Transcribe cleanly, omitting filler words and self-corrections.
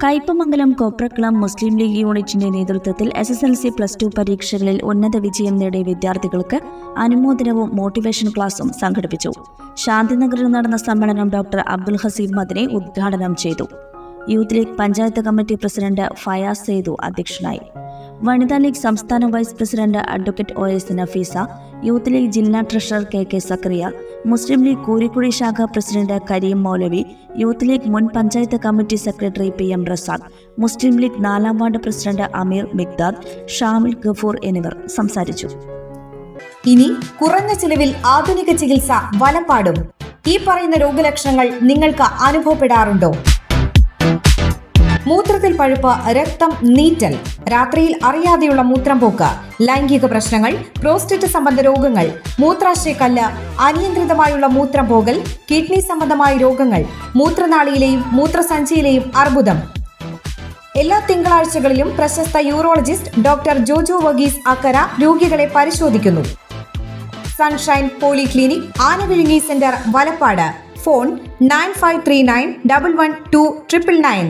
കയ്പമംഗലം കോപ്രക്കുളം മുസ്ലിം league യൂണിറ്റിന്റെ നേതൃത്വത്തിൽ SSLC +2 പരീക്ഷകളിൽ ഉന്നത വിജയം നേടിയ വിദ്യാർത്ഥികൾക്ക് അനുമോദനവും മോട്ടിവേഷൻ ക്ലാസും സംഘടിപ്പിച്ചു. ശാന്തിനഗറിൽ നടന്ന സമ്മേളനം ഡോക്ടർ അബ്ദുൽ ഹസീബ് മദനി ഉദ്ഘാടനം ചെയ്തു. Youth League panchayat committee president Fayas Sethu അധ്യക്ഷനായി. വനിതാ ലീഗ് സംസ്ഥാന vice president advocate OS Nafeesa, Youth League ജില്ലാ treasurer KK Zakariya, Muslim League Koorikkuzhi ശാഖ president Kareem Moulavi, Youth League മുൻ panchayat committee secretary PM Razak, Muslim League 4-ാം വാർഡ് പ്രസിഡന്റ് അമീർ മിഗ്ദാദ്, ഷാമിൽ ഗഫൂർ എന്നിവർ സംസാരിച്ചു. ഇനി കുറഞ്ഞ ചിലവിൽ ആധുനിക ചികിത്സ വലപ്പാടും. ഈ പറയുന്ന രോഗലക്ഷണങ്ങൾ നിങ്ങൾക്ക് അനുഭവപ്പെടാറുണ്ടോ? മൂത്രത്തിൽ പഴുപ്പ്, രക്തം, നീറ്റൽ, രാത്രിയിൽ അറിയാതെയുള്ള മൂത്രം പോക്ക്, ലൈംഗിക പ്രശ്നങ്ങൾ, പ്രോസ്റ്റേറ്റ് സംബന്ധ രോഗങ്ങൾ, മൂത്രാശയക്കല്ല്, അനിയന്ത്രിതമായുള്ള മൂത്രം പോകൽ, കിഡ്നി സംബന്ധമായ രോഗങ്ങൾ, മൂത്രനാളിയിലെയും മൂത്രസഞ്ചിയിലെയും അർബുദം. എല്ലാ തിങ്കളാഴ്ചകളിലും പ്രശസ്ത യൂറോളജിസ്റ്റ് ഡോക്ടർ ജോജോ വർഗീസ് അക്കര രോഗികളെ പരിശോധിക്കുന്നു. Sunshine polyclinic, Anavizhungi centre, Valappad. Phone 9539 112 999.